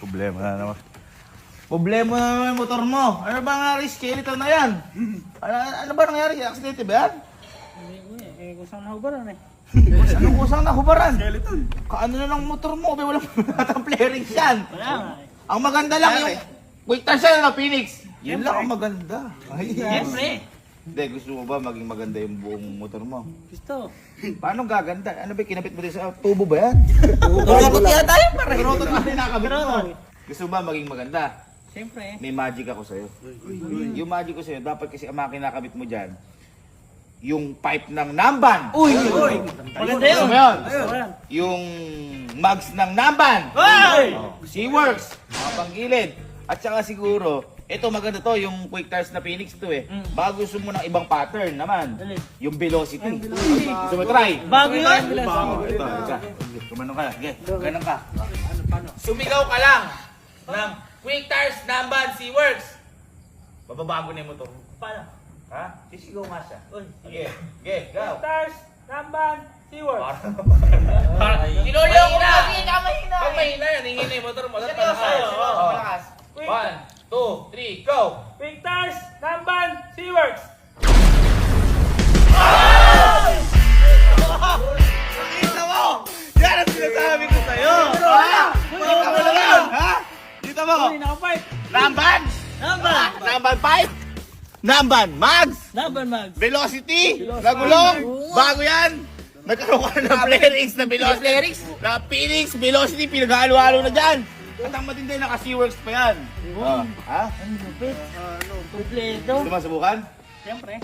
Problema na naman. Problema na naman yung motor mo. Ano ba nangyari? Skeleton na yan. Ano ba nangyari? Aksidente ba yan? Hindi, kusang nahubaran eh. Anong kusang nahubaran? Skeleton. Kaano na ng motor mo? May walang natang flarings yan. Wala nga eh. Ang maganda lang yung quick touch yan na Phoenix. Yun lang ang maganda. Ay, Siyempre. Hindi, gusto mo ba maging maganda yung buong motor mo? Gusto. Paano gaganda? Ano ba kinapit mo din sa tubo ba yan? Tumakot yata yun pare. Rotot na pinakabit mo. Rotot. Gusto mo ba maging maganda? Siyempre. May magic ako sa'yo. Yung magic ko sa'yo, dapat kasi ang mga kinakabit mo dyan, yung pipe ng Namban. Uy! Maganda yun. Gusto mo yun? Ayun. Yung mugs ng Namban. Uy! Seaworks, mga panggilid. At saka siguro, ito maganda to, yung quick tires na Phoenix to eh. Bago gusto mo ng ibang pattern naman. Dali. Yung velocity. Gusto mo try? Bago yun? Oh, ito. Kumanong ka. Okay, ganun ka. Sumigaw ka lang ng quick tires Namban Seaworks. Mababago na yung motor. Paano? Ha? Sisigaw nga siya. Uy. Sige, sige, go. Stars, Namban, Seaworks. Sinulyo ko na! Pag mahina yan, hingin yung motor mo. Dapat malakas. 1, 2, 3, go! Victors, Namban, Seaworks. Kita mo! Yan ang sinasabi ko sa'yo! Kita mo naman! Ha? Kita mo! Uy, nakapipe. Namban! Namban. Namban pipe! Namban mags! Namban, Mags. Velocity! Nagulong! Bago yan! Nagkaroon ka ng flarings na velocity. Na Phoenix, velocity, pinaghalo-halo na dyan. At ang matindi, naka-Seaworks pa yan. Ha? Ang lupit. Kompleto. Gusto mo subukan? Siyempre.